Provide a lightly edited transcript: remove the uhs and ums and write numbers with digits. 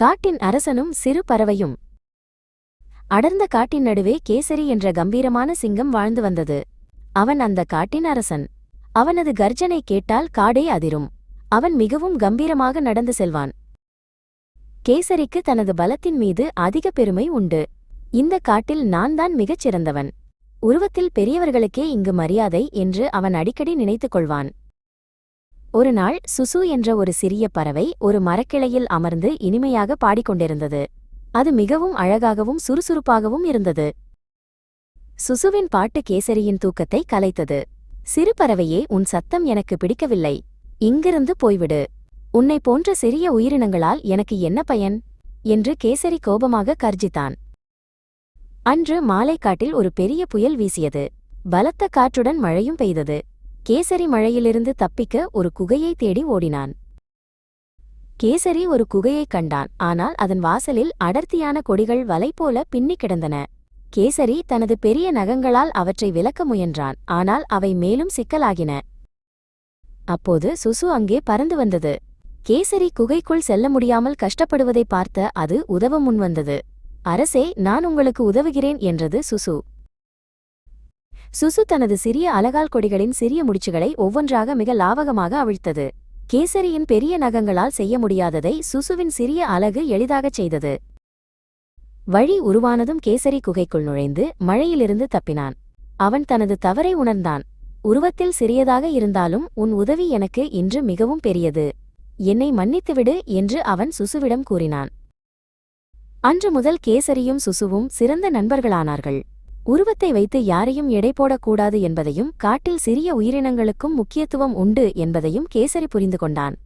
காட்டின் அரசனும் சிறு பறவையும். அடர்ந்த காட்டின் நடுவே கேசரி என்ற கம்பீரமான சிங்கம் வாழ்ந்து வந்தது. அவன் அந்த காட்டின் அரசன். அவனது கர்ஜனை கேட்டால் காடே அதிரும். அவன் மிகவும் கம்பீரமாக நடந்து செல்வான். கேசரிக்கு தனது பலத்தின் மீது அதிக பெருமை உண்டு. இந்த காட்டில் நான் தான் மிகச் சிறந்தவன். உருவத்தில் பெரியவர்களுக்கே இங்கு மரியாதை என்று அவன் அடிக்கடி நினைத்துக் கொள்வான். ஒரு நாள் சுசு என்ற ஒரு சிறிய பறவை ஒரு மரக்கிளையில் அமர்ந்து இனிமையாக பாடிக்கொண்டிருந்தது. அது மிகவும் அழகாகவும் சுறுசுறுப்பாகவும் இருந்தது. சுசுவின் பாட்டு கேசரியின் தூக்கத்தை கலைத்தது. சிறு பறவையே, உன் சத்தம் எனக்கு பிடிக்கவில்லை. இங்கிருந்து போய்விடு. உன்னை போன்ற சிறிய உயிரினங்களால் எனக்கு என்ன பயன் என்று கேசரி கோபமாக கர்ஜித்தான். அன்று மாலைக்காட்டில் ஒரு பெரிய புயல் வீசியது. பலத்த காற்றுடன் மழையும் பெய்தது. கேசரி மழையிலிருந்து தப்பிக்க ஒரு குகையை தேடி ஓடினான். கேசரி ஒரு குகையைக் கண்டான். ஆனால் அதன் வாசலில் அடர்த்தியான கொடிகள் வலை போல பின்னிக் கிடந்தன. கேசரி தனது பெரிய நகங்களால் அவற்றை விலக்க முயன்றான். ஆனால் அவை மேலும் சிக்கலாகின. அப்போது சுசு அங்கே பறந்து வந்தது. கேசரி குகைக்குள் செல்ல முடியாமல் கஷ்டப்படுவதை பார்த்த அது உதவ முன்வந்தது. அரசே, நான் உங்களுக்கு உதவுகிறேன் என்றது சுசு. சுசு தனது சிறிய அலகால் கொடிகளின் சிறிய முடிச்சுகளை ஒவ்வொன்றாக மிக லாவகமாக அவிழ்த்தது. கேசரியின் பெரிய நகங்களால் செய்ய முடியாததை சுசுவின் சிறிய அலகு எளிதாகச் செய்தது. வழி உருவானதும் கேசரி குகைக்குள் நுழைந்து மழையிலிருந்து தப்பினான். அவன் தனது தவறை உணர்ந்தான். உருவத்தில் சிறியதாக இருந்தாலும் உன் உதவி எனக்கு இன்று மிகவும் பெரியது. என்னை மன்னித்துவிடு என்று அவன் சுசுவிடம் கூறினான். அன்று முதல் கேசரியும் சுசுவும் சிறந்த நண்பர்களானார்கள். உருவத்தை வைத்து யாரையும் எடை போடக்கூடாது என்பதையும் காட்டில் சிறிய உயிரினங்களுக்கும் முக்கியத்துவம் உண்டு என்பதையும் கேசரி புரிந்து கொண்டான்.